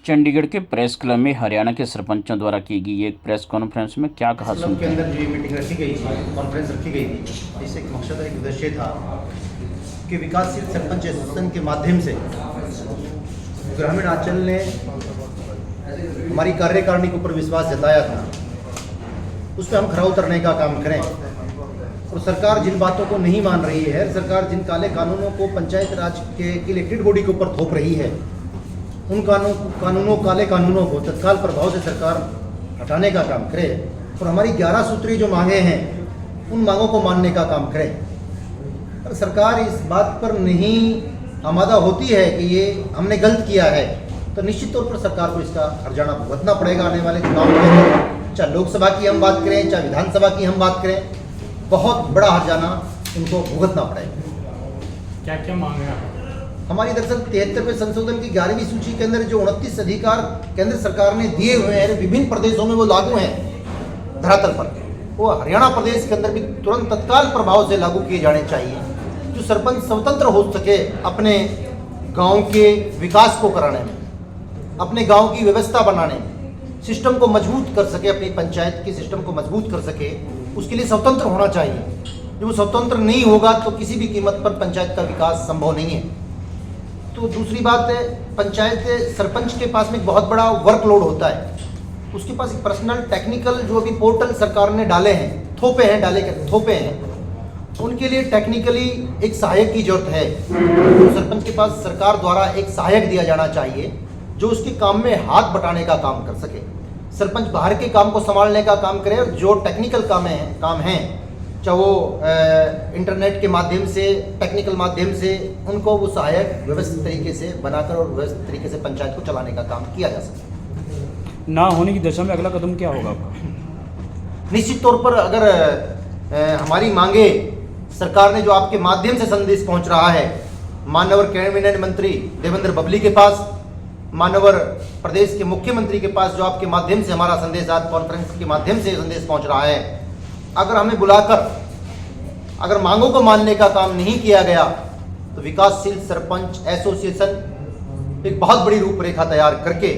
चंडीगढ़ के press club में हरियाणा के सरपंचों द्वारा की गई एक प्रेस कॉन्फ्रेंस में क्या कहा क्लब के अंदर जो मीटिंग रखी गई थी, कॉन्फ्रेंस रखी गई थी, इससे एक मकसद एक उद्देश्य था कि विकासशील सरपंच एसोसिएशन के माध्यम से ग्रामीण आंचल ने हमारी कार्यकारिणी के ऊपर विश्वास जताया था, उस पर हम खरा उतरने का काम करें। और सरकार जिन बातों को नहीं मान रही है, सरकार जिन काले कानूनों को पंचायत राज के इलेक्टेड बॉडी के ऊपर थोप रही है, उन काले कानूनों को तत्काल प्रभाव से सरकार हटाने का काम करे और हमारी 11 सूत्री जो मांगे हैं उन मांगों को मानने का काम करे। पर सरकार इस बात पर नहीं आमादा होती है कि ये हमने गलत किया है, तो निश्चित तौर पर सरकार को इसका हर्जाना भुगतना पड़ेगा। आने वाले चुनाव के अंदर चाहे लोकसभा की हम बात करें, चाहे विधानसभा की हम बात करें, बहुत बड़ा हर्जाना उनको भुगतना पड़ेगा। क्या क्या मांग है आप? हमारी दरअसल 73वें संशोधन की 11वीं सूची के अंदर जो 29 अधिकार केंद्र सरकार ने दिए हुए हैं, विभिन्न प्रदेशों में वो लागू हैं धरातल पर, वो हरियाणा प्रदेश के अंदर भी तुरंत तत्काल प्रभाव से लागू किए जाने चाहिए, जो सरपंच स्वतंत्र हो सके अपने गांव के विकास को कराने में, अपने गांव की व्यवस्था बनाने में, सिस्टम को मजबूत कर सके, अपनी पंचायत के सिस्टम को मजबूत कर सके, उसके लिए स्वतंत्र होना चाहिए। जब वो स्वतंत्र नहीं होगा तो किसी भी कीमत पर पंचायत का विकास संभव नहीं है। तो दूसरी बात है, पंचायत सरपंच के पास में एक बहुत बड़ा वर्कलोड होता है, उसके पास एक पर्सनल टेक्निकल जो अभी पोर्टल सरकार ने डाले हैं, थोपे हैं, उनके लिए टेक्निकली एक सहायक की जरूरत है। तो सरपंच के पास सरकार द्वारा एक सहायक दिया जाना चाहिए जो उसके काम में हाथ बटाने का काम कर सके। सरपंच बाहर के काम को संभालने का काम करे और जो टेक्निकल काम हैं चाहे वो इंटरनेट के माध्यम से, टेक्निकल माध्यम से, उनको वो सहायक व्यवस्थित तरीके से बनाकर और व्यवस्थित तरीके से पंचायत को चलाने का काम किया जा सके। ना होने की दशा में अगला कदम क्या होगा? निश्चित तौर पर अगर हमारी मांगे सरकार ने जो आपके माध्यम से संदेश पहुंच रहा है, माननीय कैबिनेट मंत्री देवेंद्र बबली के पास, माननीय प्रदेश के मुख्यमंत्री के पास, जो आपके माध्यम से हमारा संदेश आज कॉन्फ्रेंस के माध्यम से संदेश पहुंच रहा है, अगर हमें बुलाकर अगर मांगों को मानने का काम नहीं किया गया तो विकासशील सरपंच एसोसिएशन एक बहुत बड़ी रूपरेखा तैयार करके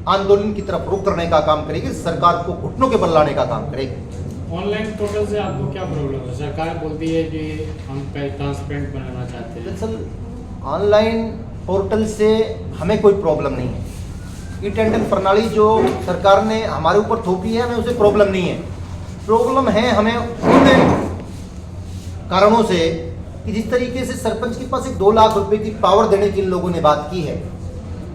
आंदोलन की तरफ रुख करने का काम करेगी, सरकार को घुटनों के बल लाने का काम करेगी। ऑनलाइन पोर्टल से आपको क्या प्रॉब्लम है? सरकार बोलती है कि हम ट्रांसपेरेंट बनाना चाहते हैं। दरअसल ऑनलाइन पोर्टल से हमें कोई प्रॉब्लम नहीं है। ई टेंडर प्रणाली जो सरकार ने हमारे ऊपर थोपी है, हमें उसे प्रॉब्लम नहीं है। प्रॉब्लम है हमें उन कारणों से कि जिस तरीके से सरपंच के पास एक 2 लाख रुपए की पावर देने की इन लोगों ने बात की है,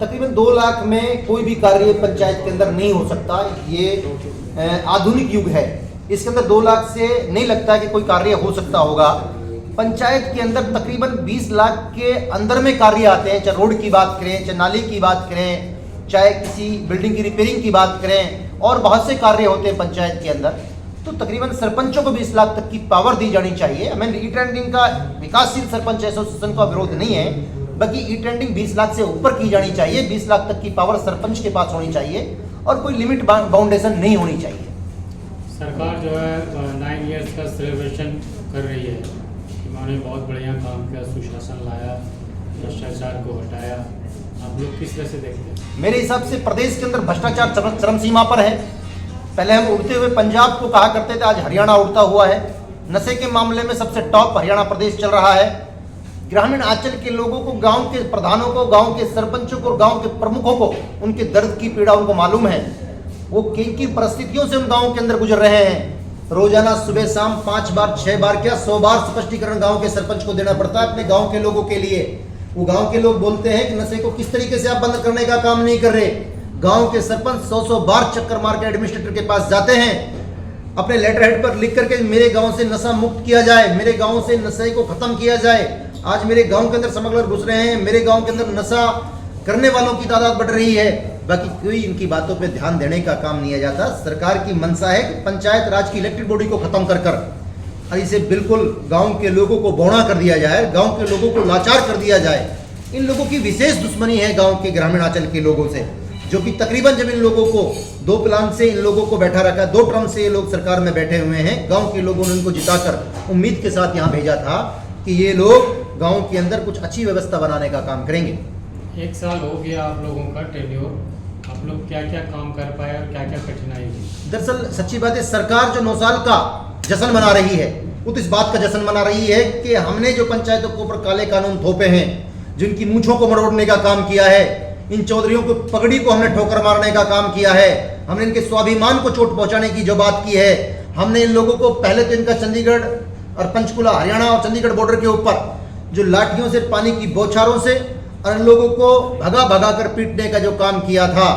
तकरीबन 2 लाख में कोई भी कार्य पंचायत के अंदर नहीं हो सकता। ये आधुनिक युग है, इसके अंदर 2 लाख से नहीं लगता कि कोई कार्य हो सकता होगा। पंचायत के अंदर तकरीबन 20 लाख के अंदर में कार्य आते हैं, चाहे रोड की बात करें, चाहे नाली की बात करें, चाहे किसी बिल्डिंग की रिपेयरिंग की बात करें, और बहुत से कार्य होते हैं पंचायत के अंदर। तो तकरीबन सरपंचों को 20 लाख तक की पावर दी जानी चाहिए। हमें ई टेंडरिंग का विकासशील सरपंच एसोसिएशन का विरोध नहीं है, बल्कि ई टेंडरिंग 20 लाख से ऊपर की जानी चाहिए। 20 लाख तक की पावर सरपंच के पास होनी चाहिए और कोई लिमिट बाउंडेशन नहीं होनी चाहिए। सरकार जो है 9 इयर्स का सेलिब्रेशन कर रही है, उन्होंने बहुत बढ़िया काम किया, सुशासन लाया, भ्रष्टाचार को हटाया। आप लोग किस तरह से देखते हैं? मेरे हिसाब से प्रदेश के अंदर भ्रष्टाचार चरम सीमा पर है। पहले हम उड़ते हुए पंजाब को कहा करते थे, आज हरियाणा उड़ता हुआ है। नशे के मामले में सबसे टॉप हरियाणा प्रदेश चल रहा है। ग्रामीण आंचल के लोगों को, गांव के प्रधानों को, गांव के सरपंचों को, गांव के प्रमुखों को उनके दर्द की पीड़ा उनको मालूम है। वो किन किन परिस्थितियों से उन गाँव के अंदर गुजर रहे हैं। रोजाना सुबह शाम 5 बार 6 बार क्या 100 बार स्पष्टीकरण गाँव के सरपंच को देना पड़ता है अपने गाँव के लोगों के लिए। वो गाँव के लोग बोलते हैं कि नशे को किस तरीके से आप बंद करने का काम नहीं कर रहे। गांव के सरपंच 100 बार चक्कर मार के एडमिनिस्ट्रेटर के पास जाते हैं, अपने लेटर हेड पर लिख करके मेरे गांव से नशा मुक्त किया जाए, मेरे गांव से नशे को खत्म किया जाए। आज मेरे गांव के अंदर स्मगलर घुस रहे हैं, मेरे गांव के अंदर नशा करने वालों की तादाद बढ़ रही है, बाकी कोई इनकी बातों पे ध्यान देने का काम नहीं किया जाता। सरकार की मंशा है कि पंचायत राज की इलेक्टेड बॉडी को खत्म कर इसे बिल्कुल गाँव के लोगों को बौना कर दिया जाए, गाँव के लोगों को लाचार कर दिया जाए। इन लोगों की विशेष दुश्मनी है गाँव के ग्रामीण आंचल के लोगों से, जो कि तकरीबन जब इन लोगों को 2 प्लान से इन लोगों को बैठा रखा, 2 टर्म से ये लोग सरकार में बैठे हुए हैं। गांव के लोगों ने उनको जिताकर उम्मीद के साथ यहां भेजा था कि ये लोग गांव के अंदर कुछ अच्छी व्यवस्था बनाने का काम करेंगे। एक साल हो गया आप लोगों का टेन्योर, आप लोग क्या क्या काम कर पाए और क्या क्या कठिनाई हुई? दरअसल सच्ची बात है, सरकार जो 9 साल का जश्न मना रही है वो तो इस बात का जश्न मना रही है कि हमने जो पंचायतों के ऊपर काले कानून थोपे हैं, जिनकी मूंछों को मरोड़ने का काम किया है, इन चौधरियों को पगड़ी को हमने ठोकर मारने का काम किया है, हमने इनके स्वाभिमान को चोट पहुंचाने की जो बात की है, हमने इन लोगों को पहले तो इनका चंडीगढ़ और पंचकुला हरियाणा और चंडीगढ़ बॉर्डर के ऊपर जो लाठियों से, पानी की बौछारों से और इन लोगों को भगा भगा कर पीटने का जो काम किया था,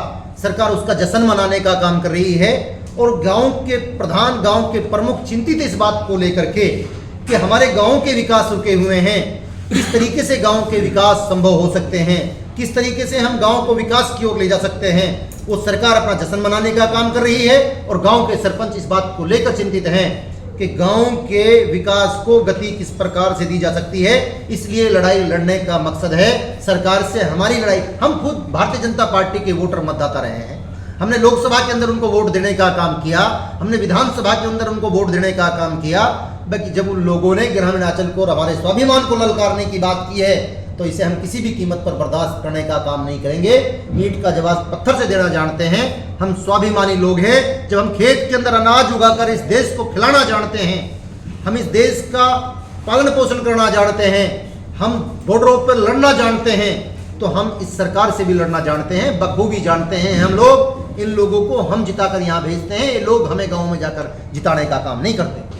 सरकार उसका जश्न मनाने का काम कर रही है। और गांव के प्रधान, गांव के प्रमुख चिंतित इस बात को लेकर के कि हमारे गांव के विकास रुके हुए हैं, किस तरीके से गांव के विकास संभव हो सकते हैं, किस तरीके से हम गांव को विकास की ओर ले जा सकते हैं, वो सरकार अपना जश्न मनाने का काम कर रही है। और गांव के सरपंच इस बात को लेकर चिंतित हैं कि गांव के विकास को गति किस प्रकार से दी जा सकती है। इसलिए लड़ाई लड़ने का मकसद है सरकार से हमारी लड़ाई। हम खुद भारतीय जनता पार्टी के वोटर मतदाता रहे हैं, हमने लोकसभा के अंदर उनको वोट देने का काम किया, हमने विधानसभा के अंदर उनको वोट देने का काम किया। बाकी जब उन लोगों ने ग्रामीण आंचल को और हमारे स्वाभिमान को ललकारने की बात की है तो इसे हम किसी भी कीमत पर बर्दाश्त करने का काम नहीं करेंगे। ईंट का जवाब पत्थर से देना जानते हैं, हम स्वाभिमानी लोग हैं। जब हम खेत के अंदर अनाज उगाकर इस देश को खिलाना जानते हैं, हम इस देश का पालन पोषण करना जानते हैं, हम बॉर्डरों पर लड़ना जानते हैं, तो हम इस सरकार से भी लड़ना जानते हैं, बखूबी जानते हैं। हम लोग इन लोगों को हम जिताकर यहाँ भेजते हैं, ये लोग हमें गाँव में जाकर जिताने का काम नहीं करते।